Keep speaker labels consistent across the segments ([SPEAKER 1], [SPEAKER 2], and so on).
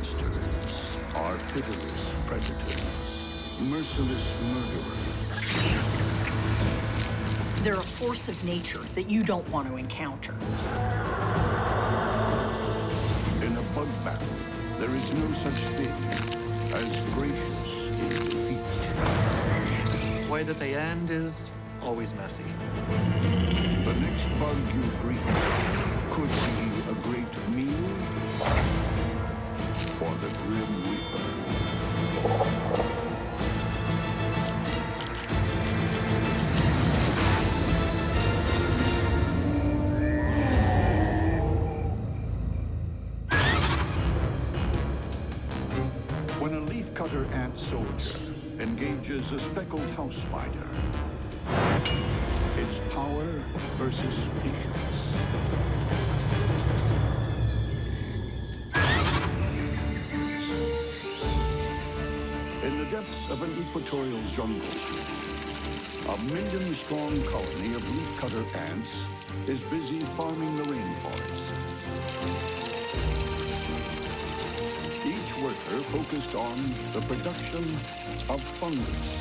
[SPEAKER 1] monsters are pitiless predators, merciless murderers.
[SPEAKER 2] They're a force of nature that you don't want to encounter.
[SPEAKER 1] In a bug battle, there is no such thing as gracious in defeat.
[SPEAKER 3] The way that they end is always messy.
[SPEAKER 1] The next bug you greet could be a great meal or the Grim Reaper. When a leafcutter ant soldier engages a speckled house spider, it's power versus patience. In the depths of an equatorial jungle, a million-strong colony of leafcutter ants is busy farming the rainforest. Each worker focused on the production of fungus.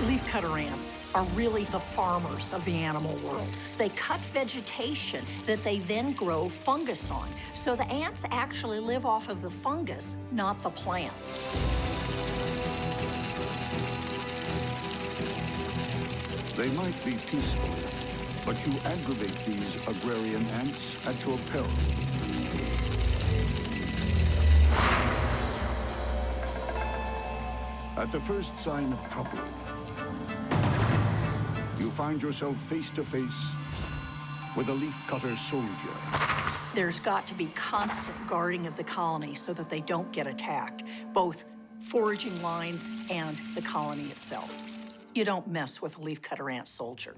[SPEAKER 2] Leafcutter ants are really the farmers of the animal world. They cut vegetation that they then grow fungus on. So the ants actually live off of the fungus, not the plants.
[SPEAKER 1] They might be peaceful, but you aggravate these agrarian ants at your peril. At the first sign of trouble, you find yourself face to face with a leafcutter soldier.
[SPEAKER 2] There's got to be constant guarding of the colony so that they don't get attacked, both foraging lines and the colony itself. You don't mess with a leafcutter ant soldier.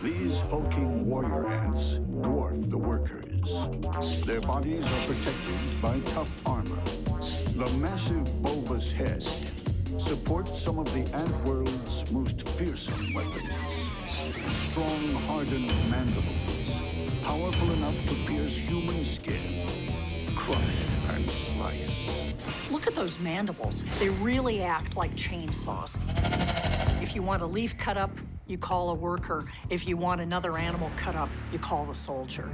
[SPEAKER 1] These hulking warrior ants dwarf the workers. Their bodies are protected by tough armor. The massive bulbous head supports some of the ant world's most fearsome weapons. Strong, hardened mandibles, powerful enough to pierce human skin, crush and slice.
[SPEAKER 2] Look at those mandibles. They really act like chainsaws. If you want a leaf cut up, you call a worker. If you want another animal cut up, you call the soldier.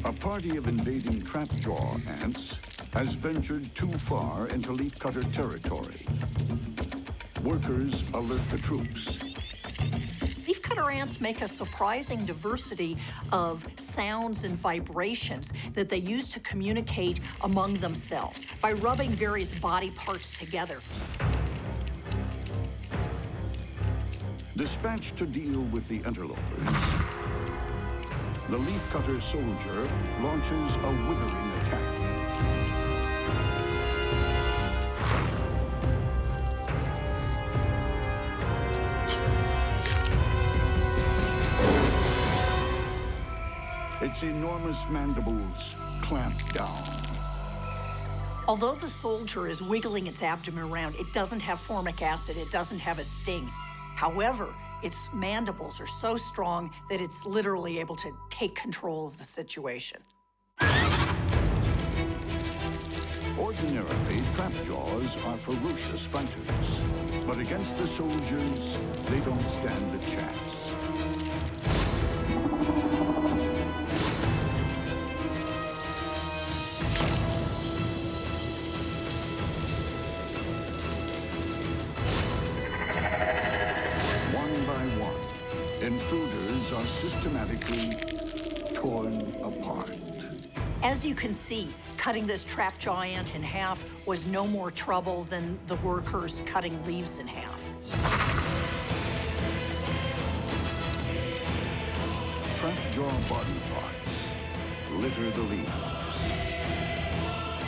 [SPEAKER 1] A party of invading trapjaw ants has ventured too far into leafcutter territory. Workers alert the troops.
[SPEAKER 2] Leafcutter ants make a surprising diversity of sounds and vibrations that they use to communicate among themselves by rubbing various body parts together.
[SPEAKER 1] Dispatched to deal with the interlopers, the leafcutter soldier launches a withering attack. Its enormous mandibles clamp down.
[SPEAKER 2] Although the soldier is wiggling its abdomen around, it doesn't have formic acid, it doesn't have a sting. However, its mandibles are so strong that it's literally able to take control of the situation.
[SPEAKER 1] Ordinarily, trapjaws are ferocious fighters, but against the soldiers, they don't stand a chance. Intruders are systematically torn apart.
[SPEAKER 2] As you can see, cutting this trapjaw ant in half was no more trouble than the workers cutting leaves in half.
[SPEAKER 1] Trapjaw body parts litter the leaves.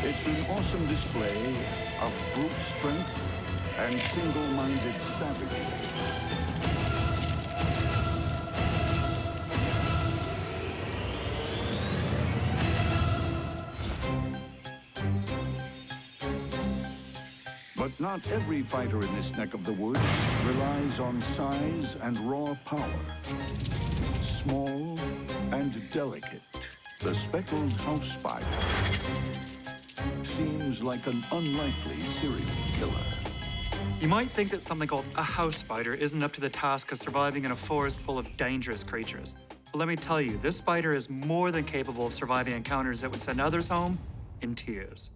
[SPEAKER 1] It's an awesome display of brute strength and single-minded savagery. But not every fighter in this neck of the woods relies on size and raw power. Small and delicate, The speckled house spider seems like an unlikely serial killer.
[SPEAKER 3] You might think that something called a house spider isn't up to the task of surviving in a forest full of dangerous creatures. But let me tell you, this spider is more than capable of surviving encounters that would send others home in tears.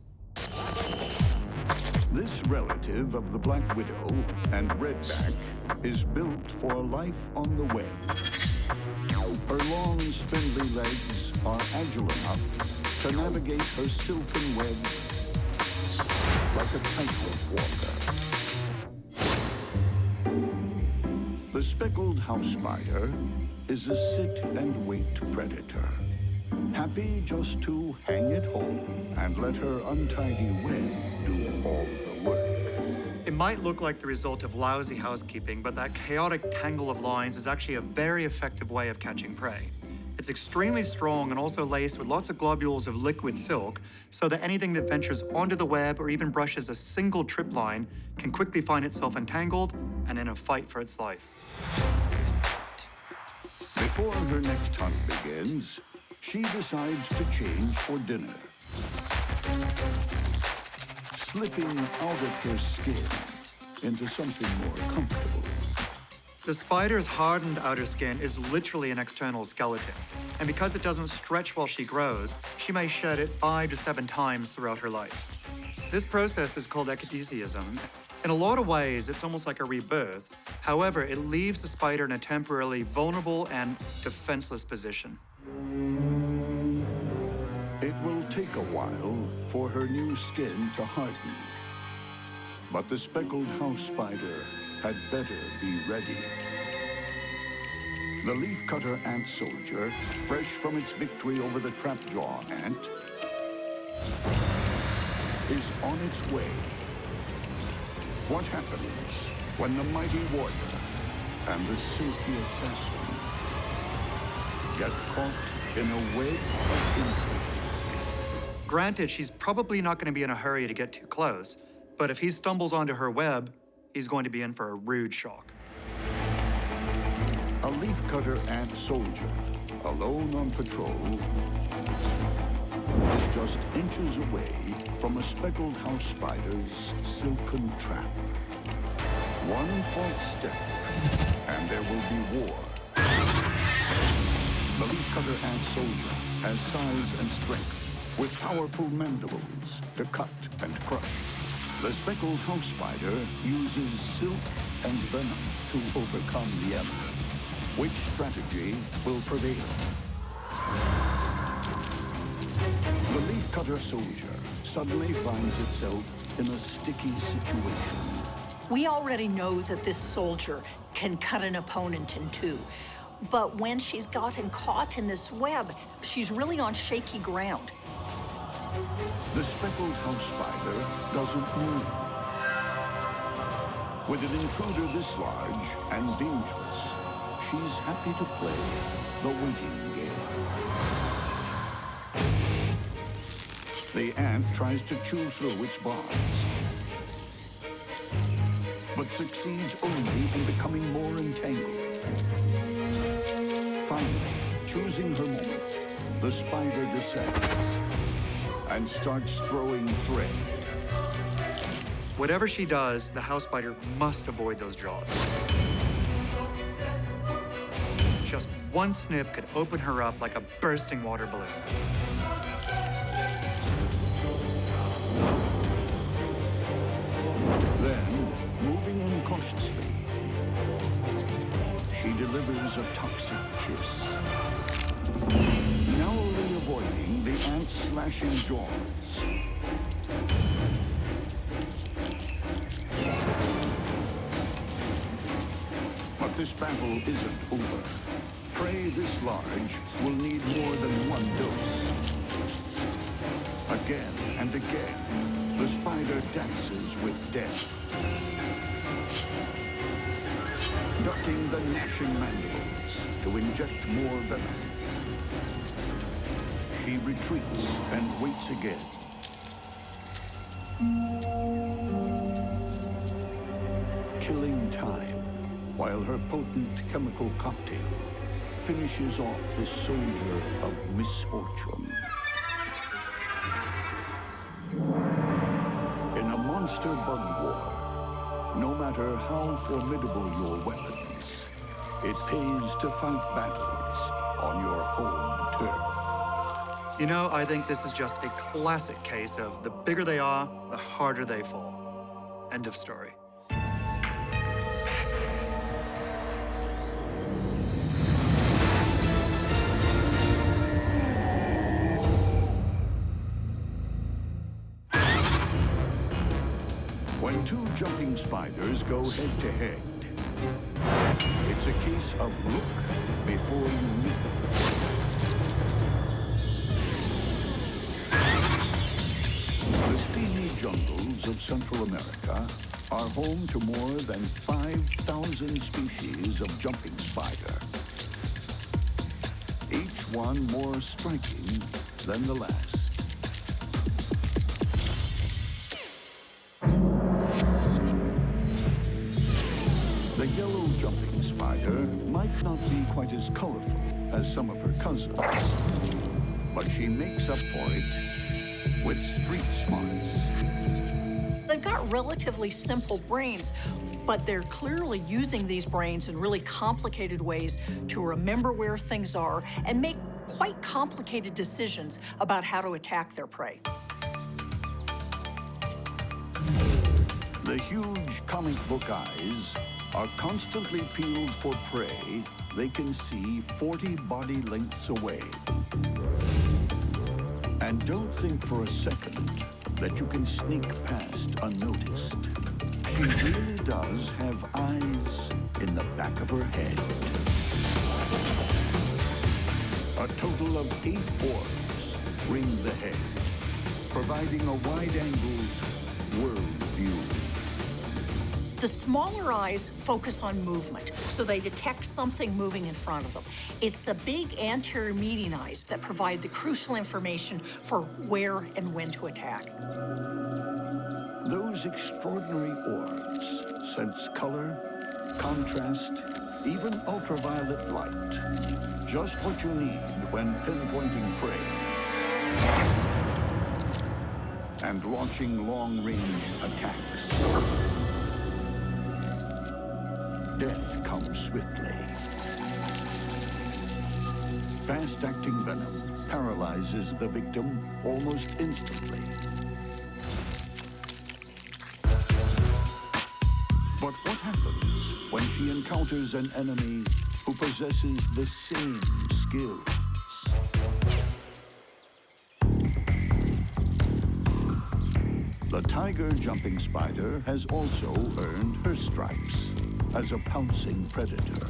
[SPEAKER 1] This relative of the black widow and redback is built for life on the web. Her long, spindly legs are agile enough to navigate her silken web like a tightrope walker. The speckled house spider is a sit-and-wait predator, happy just to hang at home and let her untidy web do all the work.
[SPEAKER 3] It might look like the result of lousy housekeeping, but that chaotic tangle of lines is actually a very effective way of catching prey. It's extremely strong and also laced with lots of globules of liquid silk, so that anything that ventures onto the web or even brushes a single trip line can quickly find itself entangled and in a fight for its life.
[SPEAKER 1] Before her next hunt begins, she decides to change for dinner, slipping out of her skin into something more comfortable.
[SPEAKER 3] The spider's hardened outer skin is literally an external skeleton, and because it doesn't stretch while she grows, she may shed it 5 to 7 times throughout her life. This process is called ecdysiasm. In a lot of ways, it's almost like a rebirth. However, it leaves the spider in a temporarily vulnerable and defenseless position.
[SPEAKER 1] It will take a while for her new skin to harden, but the speckled house spider had better be ready. The leafcutter ant soldier, fresh from its victory over the trapjaw ant, is on its way. What happens when the mighty warrior and the silky assassin get caught in a web of intrigue?
[SPEAKER 3] Granted, she's probably not going to be in a hurry to get too close, but if he stumbles onto her web, he's going to be in for a rude shock.
[SPEAKER 1] A leafcutter ant soldier, alone on patrol, is just inches away from a speckled house spider's silken trap. One false step, and there will be war. The leafcutter ant soldier has size and strength, with powerful mandibles to cut and crush. The speckled house spider uses silk and venom to overcome the enemy. Which strategy will prevail? The leafcutter soldier suddenly finds itself in a sticky situation.
[SPEAKER 2] We already know that this soldier can cut an opponent in two. But when she's gotten caught in this web, she's really on shaky ground.
[SPEAKER 1] The speckled house spider doesn't move. With an intruder this large and dangerous, she's happy to play the waiting game. The ant tries to chew through its bonds, but succeeds only in becoming more entangled. Finally, choosing her moment, the spider descends and starts throwing thread.
[SPEAKER 3] Whatever she does, the house spider must avoid those jaws. Just one snip could open her up like a bursting water balloon.
[SPEAKER 1] Then, moving incautiously, she delivers a toxic kiss, narrowly avoiding the ant's slashing jaws. But this battle isn't over. Prey this large will need more than one dose. Again and again, the spider dances with death, ducking the gnashing mandibles to inject more venom. She retreats and waits again. Killing time while her potent chemical cocktail finishes off this soldier of misfortune. In a monster bug war, no matter how formidable your weapons, it pays to fight battles on your home turf.
[SPEAKER 3] You know, I think this is just a classic case of the bigger they are, the harder they fall. End of story.
[SPEAKER 1] When two jumping spiders go head-to-head, it's a case of look before you leap. The steamy jungles of Central America are home to more than 5,000 species of jumping spider, each one more striking than the last. The yellow jumping spider might not be quite as colorful as some of her cousins, but she makes up for it with street smarts.
[SPEAKER 2] They've got relatively simple brains, but they're clearly using these brains in really complicated ways to remember where things are and make quite complicated decisions about how to attack their prey.
[SPEAKER 1] The huge comic book eyes are constantly peeled for prey they can see 40 body lengths away. And don't think for a second that you can sneak past unnoticed. She really does have eyes in the back of her head. A total of 8 orbs ring the head, providing a wide-angled world view.
[SPEAKER 2] The smaller eyes focus on movement, so they detect something moving in front of them. It's the big anterior median eyes that provide the crucial information for where and when to attack.
[SPEAKER 1] Those extraordinary orbs sense color, contrast, even ultraviolet light. Just what you need when pinpointing prey and launching long-range attacks. Death comes swiftly. Fast-acting venom paralyzes the victim almost instantly. But what happens when she encounters an enemy who possesses the same skills? The tiger jumping spider has also earned her stripes as a pouncing predator.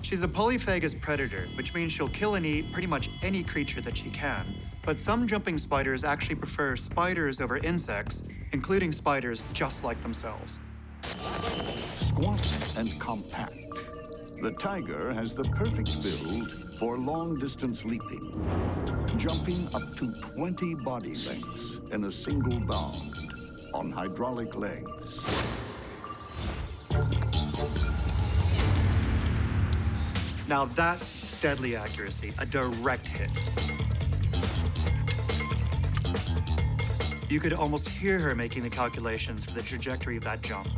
[SPEAKER 3] She's a polyphagous predator, which means she'll kill and eat pretty much any creature that she can. But some jumping spiders actually prefer spiders over insects, including spiders just like themselves.
[SPEAKER 1] Squat and compact, the tiger has the perfect build for long-distance leaping, jumping up to 20 body lengths in a single bound on hydraulic legs.
[SPEAKER 3] Now that's deadly accuracy, a direct hit. You could almost hear her making the calculations for the trajectory of that jump.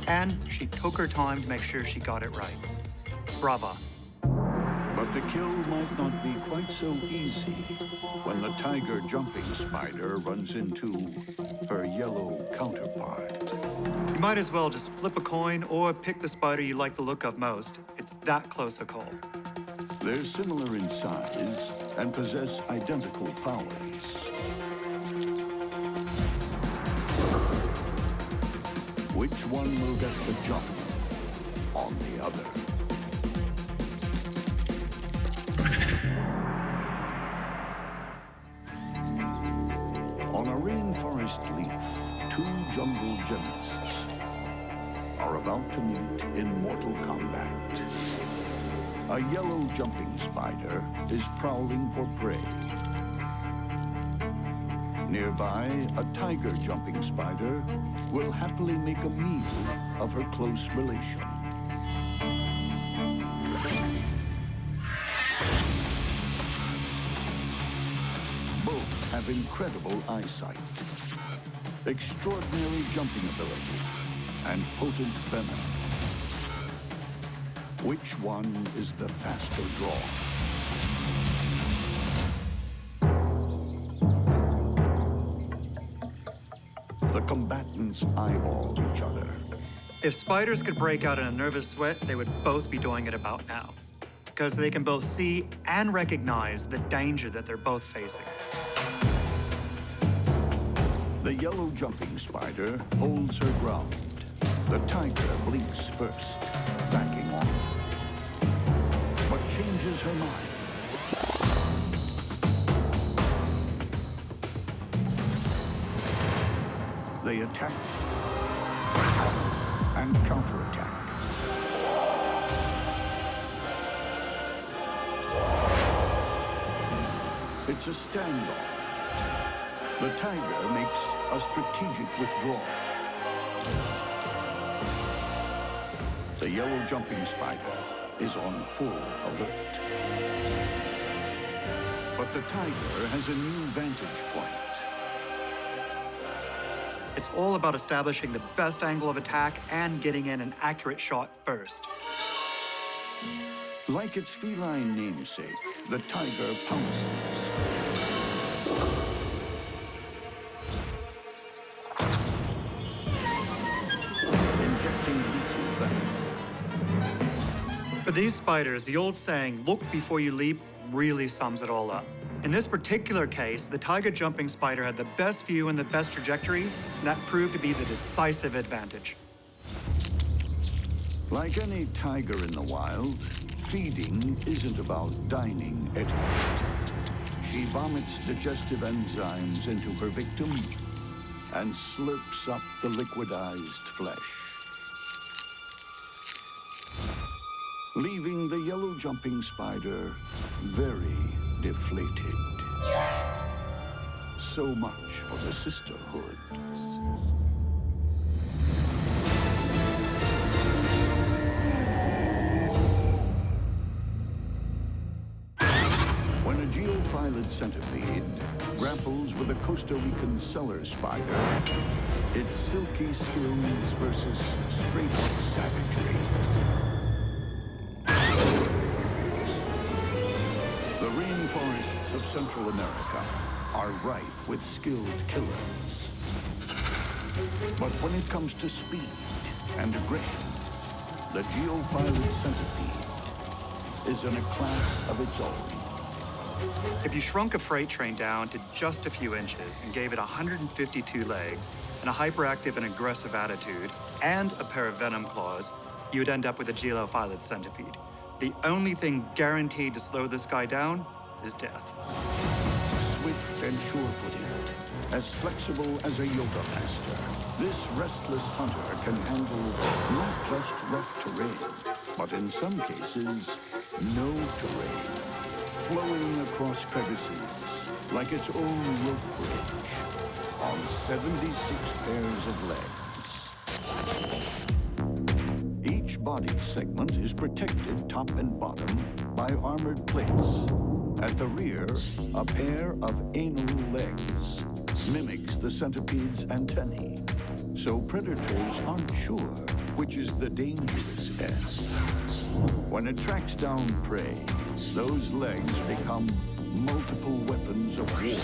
[SPEAKER 3] And she took her time to make sure she got it right. Brava.
[SPEAKER 1] But the kill might not be quite so easy when the tiger jumping spider runs into her yellow counterpart.
[SPEAKER 3] You might as well just flip a coin or pick the spider you like the look of most. It's that close a call.
[SPEAKER 1] They're similar in size and possess identical powers. Which one will get the jump on the other? On a rainforest leaf, two jungle gymnasts are about to meet in mortal combat. A yellow jumping spider is prowling for prey. Nearby, a tiger jumping spider will happily make a meal of her close relation. have incredible eyesight, extraordinary jumping ability, and potent venom. Which one is the faster draw? The combatants eyeball each other.
[SPEAKER 3] If spiders could break out in a nervous sweat, they would both be doing it about now, because they can both see and recognize the danger that they're both facing.
[SPEAKER 1] The yellow jumping spider holds her ground. The tiger blinks first, backing off, but changes her mind. They attack and counterattack. It's a standoff. The tiger makes a strategic withdrawal. The yellow jumping spider is on full alert. But the tiger has a new vantage point.
[SPEAKER 3] It's all about establishing the best angle of attack and getting in an accurate shot first.
[SPEAKER 1] Like its feline namesake, the tiger pounces. Injecting lethal venom.
[SPEAKER 3] For these spiders, the old saying, "Look before you leap," really sums it all up. In this particular case, the tiger jumping spider had the best view and the best trajectory, and that proved to be the decisive advantage.
[SPEAKER 1] Like any tiger in the wild, feeding isn't about dining etiquette. She vomits digestive enzymes into her victim and slurps up the liquidized flesh, leaving the yellow jumping spider very deflated. So much for the sisterhood. When a geophilid centipede grapples with a Costa Rican cellar spider, it's silky skills versus straight-up savagery. The rainforests of Central America are rife with skilled killers. But when it comes to speed and aggression, the geophilid centipede is in a class of its own.
[SPEAKER 3] If you shrunk a freight train down to just a few inches and gave it 152 legs and a hyperactive and aggressive attitude and a pair of venom claws, you'd end up with a geophilid centipede. The only thing guaranteed to slow this guy down is death.
[SPEAKER 1] Swift and sure-footed, as flexible as a yoga master, this restless hunter can handle not just rough terrain, but in some cases, no terrain, flowing across crevices like its own rope bridge on 76 pairs of legs. Each body segment is protected top and bottom by armored plates. At the rear, a pair of anal legs mimics the centipede's antennae, so predators aren't sure which is the dangerous end. When it tracks down prey, those legs become multiple weapons of war.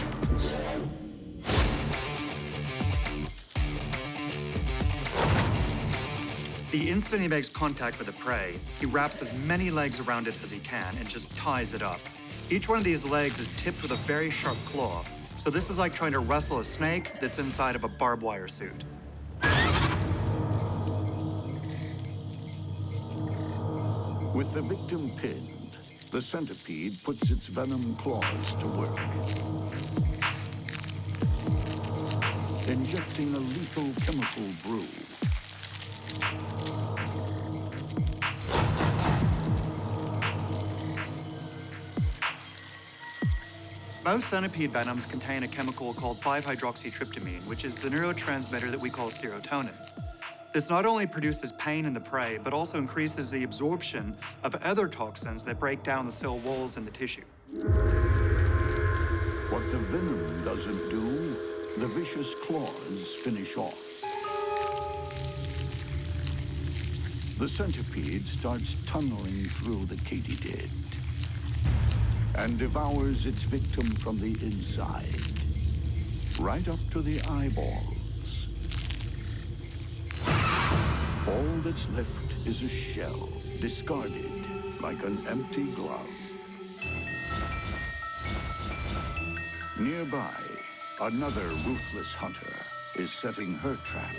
[SPEAKER 3] The instant he makes contact with the prey, he wraps as many legs around it as he can and just ties it up. Each one of these legs is tipped with a very sharp claw, so this is like trying to wrestle a snake that's inside of a barbed wire suit.
[SPEAKER 1] With the victim pinned, the centipede puts its venom claws to work, injecting a lethal chemical brew.
[SPEAKER 3] Most centipede venoms contain a chemical called 5-hydroxytryptamine, which is the neurotransmitter that we call serotonin. This not only produces pain in the prey, but also increases the absorption of other toxins that break down the cell walls and the tissue.
[SPEAKER 1] What what the venom doesn't do, the vicious claws finish off. The centipede starts tunneling through the katydid and devours its victim from the inside, right up to the eyeballs. All that's left is a shell, discarded like an empty glove. Nearby, another ruthless hunter is setting her trap.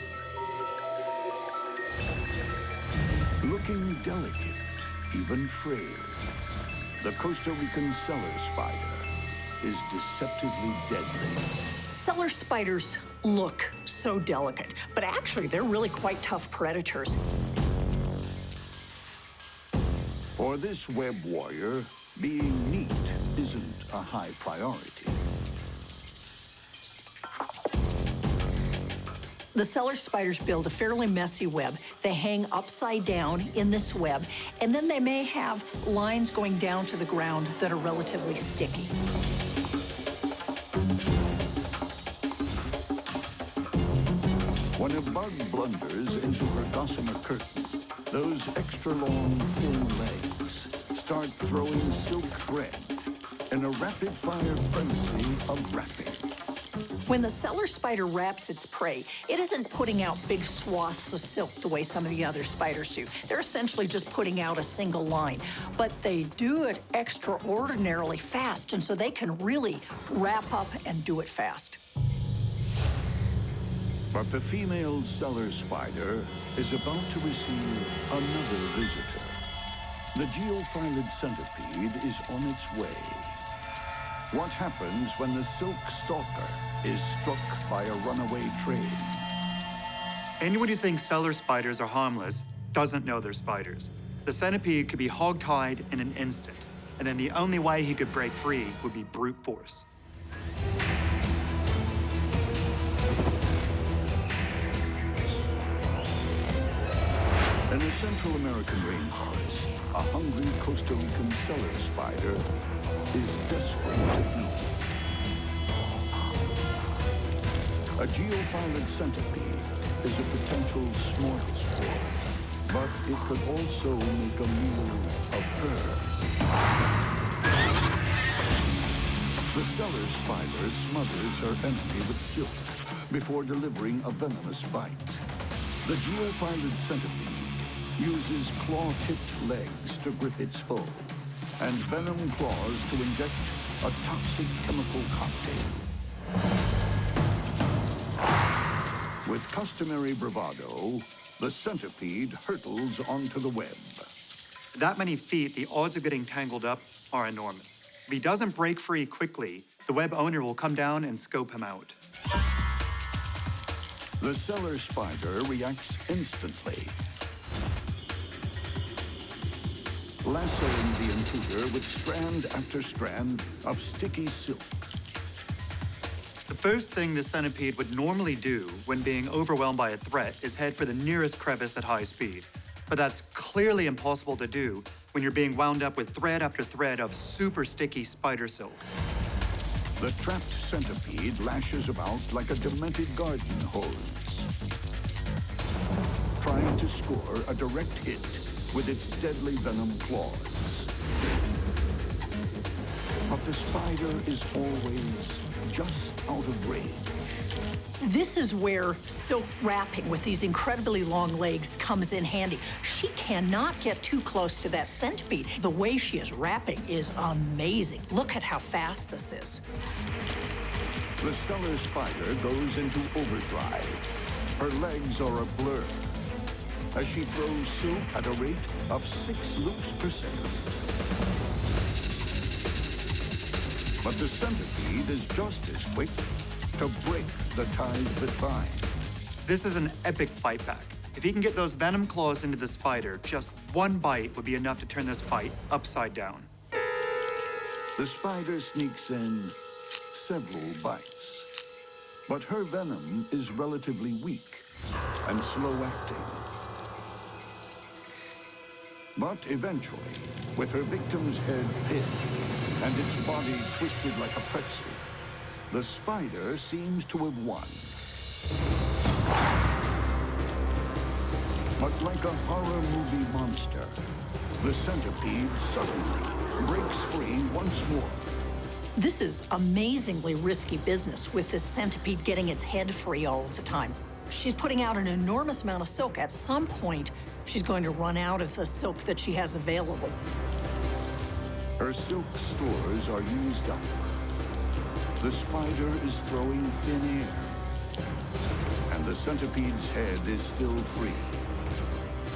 [SPEAKER 1] Looking delicate, even frail, the Costa Rican cellar spider is deceptively deadly.
[SPEAKER 2] Cellar spiders look so delicate, but actually they're really quite tough predators.
[SPEAKER 1] For this web warrior, being neat isn't a high priority.
[SPEAKER 2] The cellar spiders build a fairly messy web. They hang upside down in this web, and then they may have lines going down to the ground that are relatively sticky.
[SPEAKER 1] When a bug blunders into her gossamer curtain, those extra long, thin legs start throwing silk thread in a rapid-fire frenzy of wrapping.
[SPEAKER 2] When the cellar spider wraps its prey, it isn't putting out big swaths of silk the way some of the other spiders do. They're essentially just putting out a single line, but they do it extraordinarily fast, and so they can really wrap up and do it fast.
[SPEAKER 1] But the female cellar spider is about to receive another visitor. The geophilid centipede is on its way. What happens when the silk stalker is struck by a runaway train?
[SPEAKER 3] Anyone who thinks cellar spiders are harmless doesn't know they're spiders. The centipede could be hog-tied in an instant, and then the only way he could break free would be brute force.
[SPEAKER 1] In a Central American rainforest, a hungry Costa Rican cellar spider is desperate to feed. A geophilid centipede is a potential smorgasbord, but it could also make a meal of her. The cellar spider smothers her enemy with silk before delivering a venomous bite. The geophilid centipede uses claw-tipped legs to grip its foe, and venom claws to inject a toxic chemical cocktail. With customary bravado, the centipede hurtles onto the web.
[SPEAKER 3] That many feet, the odds of getting tangled up are enormous. If he doesn't break free quickly, the web owner will come down and scope him out.
[SPEAKER 1] The cellar spider reacts instantly, lassoing the intruder with strand after strand of sticky silk.
[SPEAKER 3] The first thing the centipede would normally do when being overwhelmed by a threat is head for the nearest crevice at high speed. But that's clearly impossible to do when you're being wound up with thread after thread of super sticky spider silk.
[SPEAKER 1] The trapped centipede lashes about like a demented garden hose, trying to score a direct hit with its deadly venom claws. But the spider is always just out of range.
[SPEAKER 2] This is where silk wrapping with these incredibly long legs comes in handy. She cannot get too close to that centipede. The way she is wrapping is amazing. Look at how fast this is.
[SPEAKER 1] The cellar spider goes into overdrive. Her legs are a blur as she throws silk at a rate of 6 loops per second. But the centipede is just as quick to break the ties that bind.
[SPEAKER 3] This is an epic fight back. If he can get those venom claws into the spider, just one bite would be enough to turn this fight upside down.
[SPEAKER 1] The spider sneaks in several bites, but her venom is relatively weak and slow-acting. But eventually, with her victim's head pinned and its body twisted like a pretzel, The spider seems to have won. But like a horror movie monster, the centipede suddenly breaks free once more.
[SPEAKER 2] This is amazingly risky business with this centipede getting its head free all of the time. She's putting out an enormous amount of silk. At some point, she's going to run out of the silk that she has available.
[SPEAKER 1] Her silk stores are used up. The spider is throwing thin air, and the centipede's head is still free.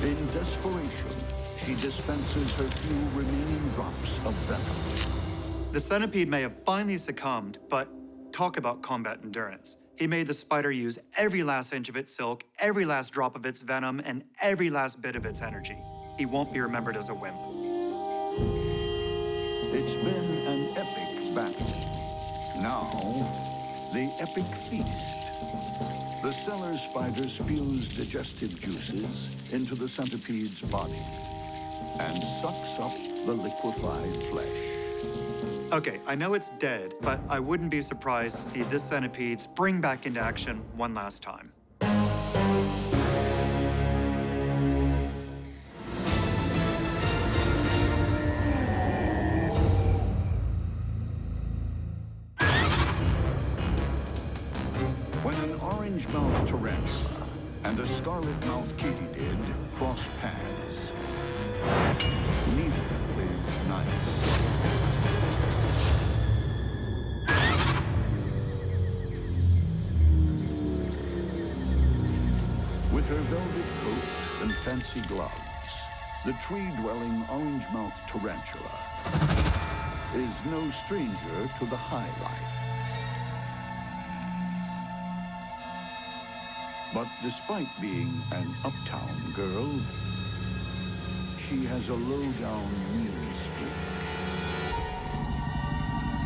[SPEAKER 1] In desperation, she dispenses her few remaining drops of venom.
[SPEAKER 3] The centipede may have finally succumbed, but talk about combat endurance. He made the spider use every last inch of its silk, every last drop of its venom, and every last bit of its energy. He won't be remembered as a wimp.
[SPEAKER 1] It's been an epic battle. Now, the epic feast. The cellar spider spews digestive juices into the centipede's body and sucks up the liquefied flesh.
[SPEAKER 3] Okay, I know it's dead, but I wouldn't be surprised to see this centipede spring back into action one last time.
[SPEAKER 1] When an orange-mouthed tarantula and a scarlet-mouthed katydid cross paths, neither is nice. With her velvet coat and fancy gloves, the tree-dwelling orange-mouthed tarantula is no stranger to the high life. But despite being an uptown girl, she has a low-down mean streak.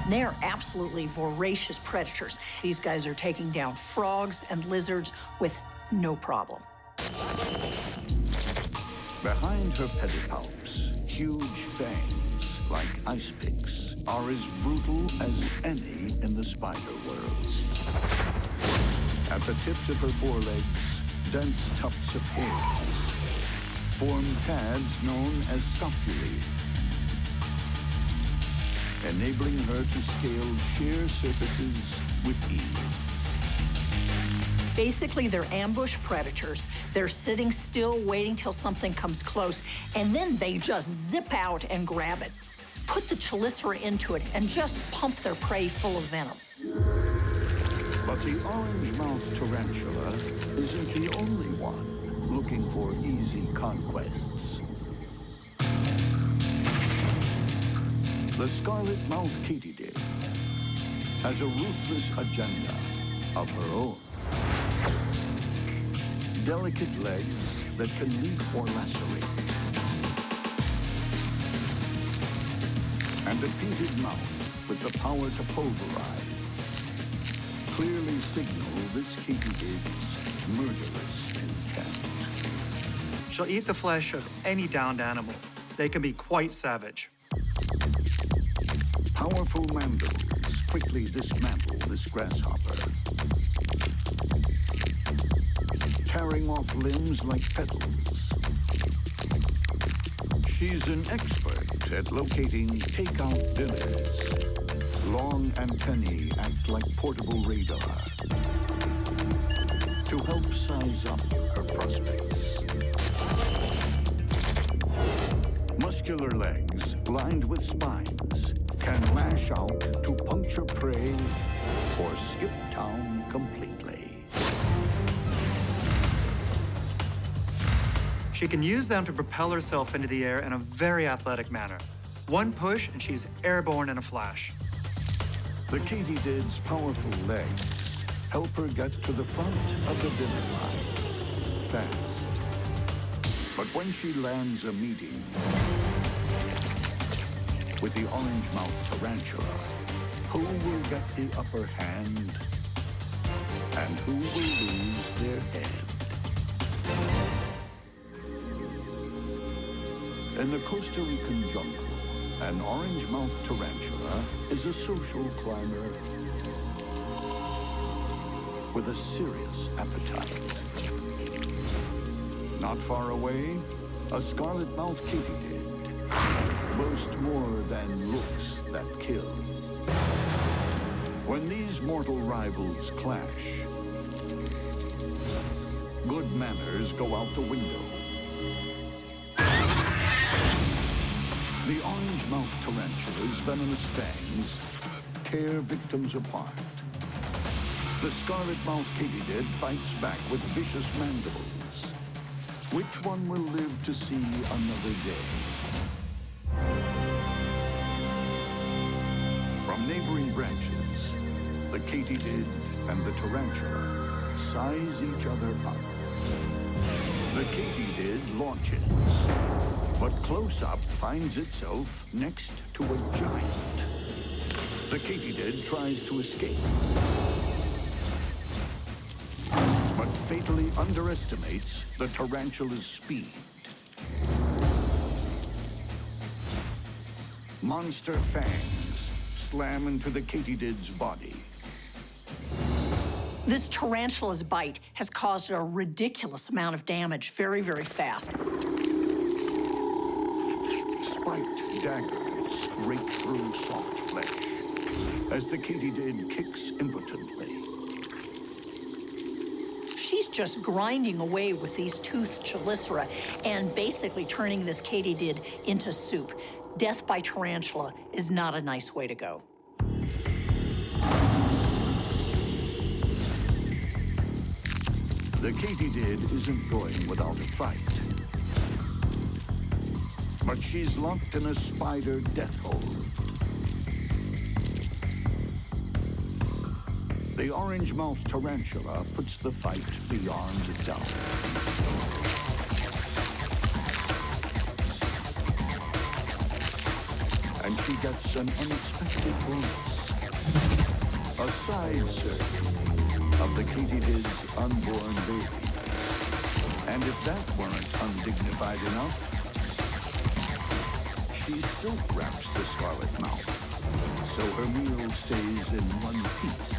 [SPEAKER 2] They're absolutely voracious predators. These guys are taking down frogs and lizards with no problem.
[SPEAKER 1] Behind her pedipalps, huge fangs, like ice picks, are as brutal as any in the spider world. At the tips of her forelegs, dense tufts of hairs form pads known as scopulae, enabling her to scale sheer surfaces with ease.
[SPEAKER 2] Basically, they're ambush predators. They're sitting still, waiting till something comes close, and then they just zip out and grab it. Put the chelicera into it and just pump their prey full of venom.
[SPEAKER 1] But the orange-mouthed tarantula isn't the only one looking for easy conquests. The scarlet-mouthed katydid has a ruthless agenda of her own. Delicate legs that can leap or lacerate. And a painted mouth with the power to pulverize. Clearly signal this katydid's murderous intent.
[SPEAKER 3] She'll eat the flesh of any downed animal. They can be quite savage.
[SPEAKER 1] Powerful mandibles quickly dismantle this grasshopper, tearing off limbs like petals. She's an expert at locating takeout dinners. Long antennae act like portable radar to help size up her prospects. Muscular legs lined with spines can lash out to puncture prey or skip town completely.
[SPEAKER 3] She can use them to propel herself into the air in a very athletic manner. One push and she's airborne in a flash.
[SPEAKER 1] The katydid's powerful legs help her get to the front of the dinner line fast. But when she lands a meeting with the orange-mouthed tarantula, who will get the upper hand and who will lose their head? In the Costa Rican jungle, an orange-mouthed tarantula is a social climber with a serious appetite. Not far away, a scarlet-mouthed katydid boasts more than looks that kill. When these mortal rivals clash, good manners go out the window. The orange-mouthed tarantula's venomous fangs tear victims apart. The scarlet-mouthed katydid fights back with vicious mandibles. Which one will live to see another day? From neighboring branches, the katydid and the tarantula size each other up. The katydid launches, but close up finds itself next to a giant. The katydid tries to escape, but fatally underestimates the tarantula's speed. Monster fangs slam into the katydid's body.
[SPEAKER 2] This tarantula's bite has caused a ridiculous amount of damage very, very fast.
[SPEAKER 1] Spiked daggers rake through soft flesh as the katydid kicks impotently.
[SPEAKER 2] She's just grinding away with these toothed chelicera and basically turning this katydid into soup. Death by tarantula is not a nice way to go.
[SPEAKER 1] The katydid isn't going without a fight. But she's locked in a spider death hold. The orange-mouthed tarantula puts the fight beyond doubt. And she gets an unexpected bonus. A side surgery of the katydid's unborn baby. And if that weren't undignified enough, she silk wraps the scarlet mouth, so her meal stays in one piece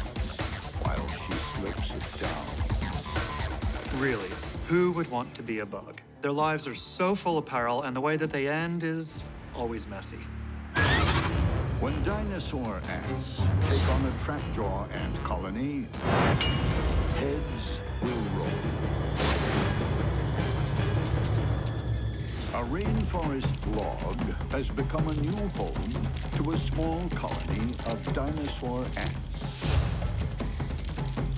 [SPEAKER 1] while she slips it down.
[SPEAKER 3] Really, who would want to be a bug? Their lives are so full of peril, and the way that they end is always messy.
[SPEAKER 1] When dinosaur ants take on a trapjaw ant colony, heads will roll. A rainforest log has become a new home to a small colony of dinosaur ants.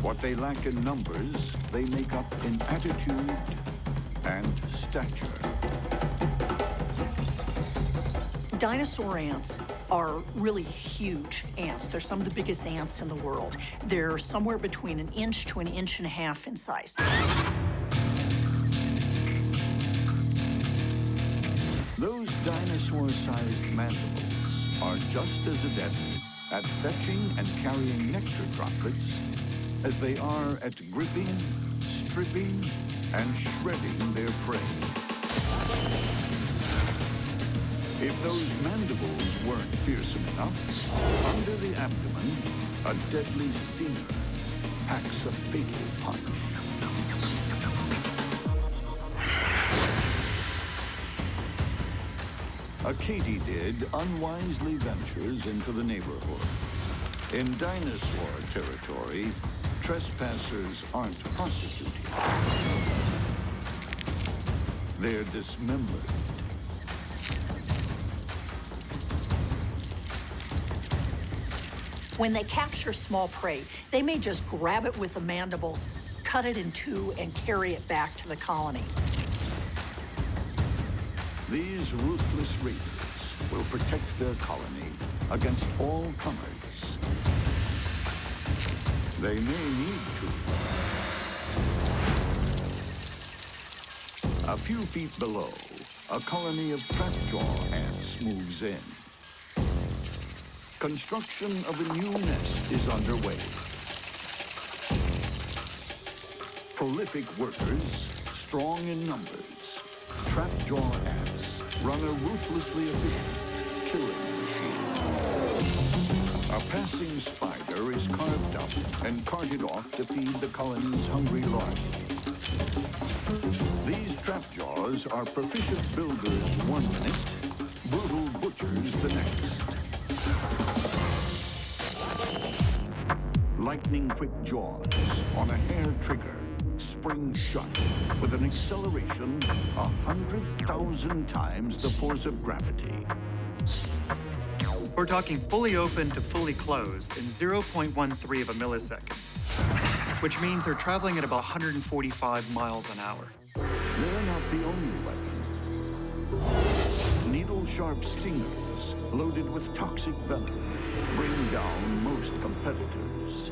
[SPEAKER 1] What they lack in numbers, they make up in attitude and stature.
[SPEAKER 2] Dinosaur ants are really huge ants. They're some of the biggest ants in the world. They're somewhere between 1 inch to 1.5 inches in size.
[SPEAKER 1] Those dinosaur-sized mandibles are just as adept at fetching and carrying nectar droplets as they are at gripping, stripping, and shredding their prey. If those mandibles weren't fearsome enough, under the abdomen, a deadly stinger packs a fatal punch. A katydid unwisely ventures into the neighborhood. In dinosaur territory, trespassers aren't prosecuted. They're dismembered.
[SPEAKER 2] When they capture small prey, they may just grab it with the mandibles, cut it in two, and carry it back to the colony.
[SPEAKER 1] These ruthless raiders will protect their colony against all comers. They may need to. A few feet below, a colony of trapjaw ants moves in. Construction of a new nest is underway. Prolific workers, strong in numbers, trapjaw ants run a ruthlessly efficient killing machine. A passing spider is carved up and carted off to feed the colony's hungry larvae. These trapjaws are proficient builders one minute, brutal butchers the next. Lightning-quick jaws on a hair trigger spring shut with an acceleration 100,000 times the force of gravity.
[SPEAKER 3] We're talking fully open to fully closed in 0.13 of a millisecond, which means they're traveling at about 145 miles an hour.
[SPEAKER 1] They're not the only weapon. Needle-sharp stingers loaded with toxic venom bring down most competitors.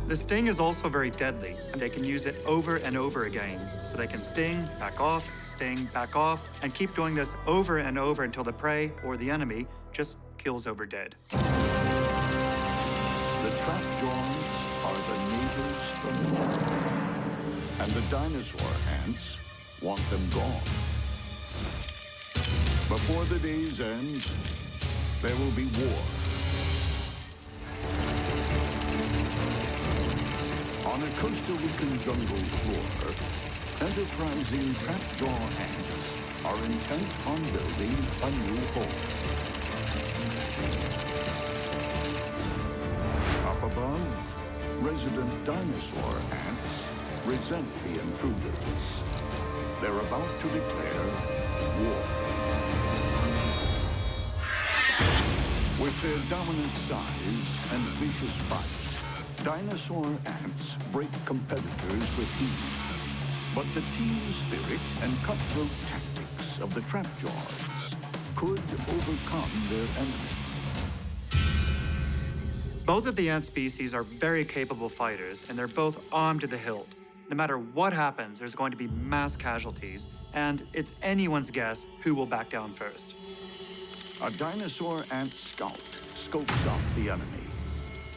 [SPEAKER 3] The sting is also very deadly, and they can use it over and over again. So they can sting, back off, and keep doing this over and over until the prey or the enemy just kills over dead.
[SPEAKER 1] The trapjaws are the neighbors from hell, and the dinosaur ants want them gone. Before the day's end, there will be war. On a Costa Rican jungle floor, enterprising trapjaw ants are intent on building a new home. Up above, resident dinosaur ants resent the intruders. They're about to declare war. With their dominant size and vicious bite, dinosaur ants break competitors with ease. But the team spirit and cutthroat tactics of the trapjaws could overcome their enemy.
[SPEAKER 3] Both of the ant species are very capable fighters, and they're both armed to the hilt. No matter what happens, there's going to be mass casualties, and it's anyone's guess who will back down first.
[SPEAKER 1] A dinosaur ant scout scopes out the enemy.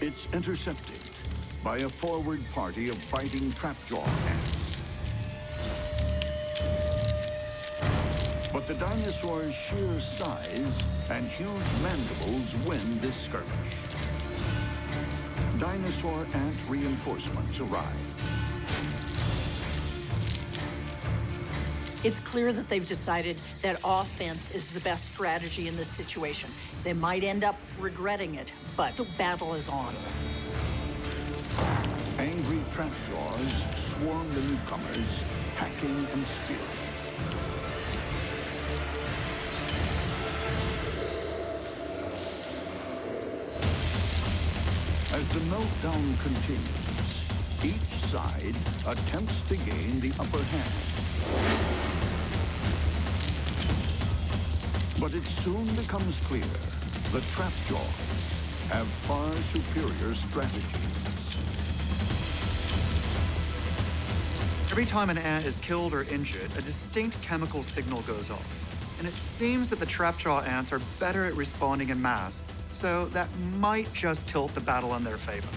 [SPEAKER 1] It's intercepted by a forward party of fighting trapjaw ants. But the dinosaur's sheer size and huge mandibles win this skirmish. Dinosaur ant reinforcements arrive.
[SPEAKER 2] It's clear that they've decided that offense is the best strategy in this situation. They might end up regretting it, but the battle is on.
[SPEAKER 1] Angry trapjaws swarm the newcomers, hacking and spearing. As the meltdown continues, each side attempts to gain the upper hand. But it soon becomes clear the trapjaws have far superior strategies.
[SPEAKER 3] Every time an ant is killed or injured, a distinct chemical signal goes off. And it seems that the trapjaw ants are better at responding in mass, so that might just tilt the battle in their favor.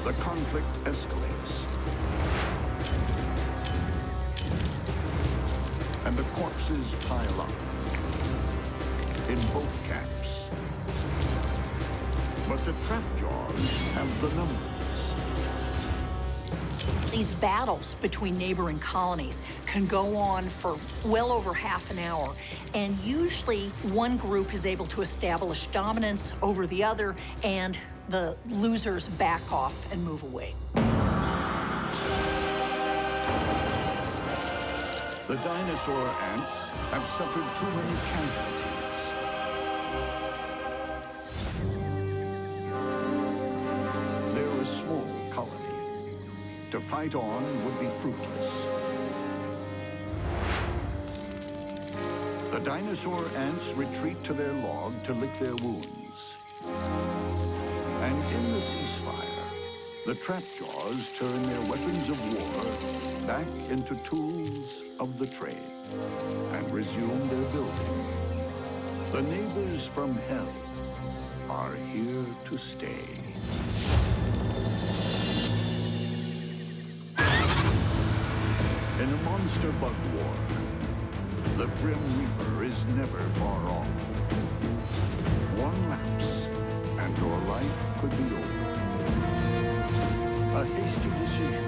[SPEAKER 1] The conflict escalates. And the corpses pile up in both camps. But the trapjaws have the numbers.
[SPEAKER 2] These battles between neighboring colonies can go on for well over half an hour, and usually one group is able to establish dominance over the other, and the losers back off and move away.
[SPEAKER 1] The dinosaur ants have suffered too many casualties. They're a small colony. To fight on would be fruitless. The dinosaur ants retreat to their log to lick their wounds. And in the ceasefire, the trapjaws turn their weapons of war back into tools of the trade and resume their building. The neighbors from hell are here to stay. In a monster bug war, The Grim Reaper is never far off. One lapse, and your life could be over. A hasty decision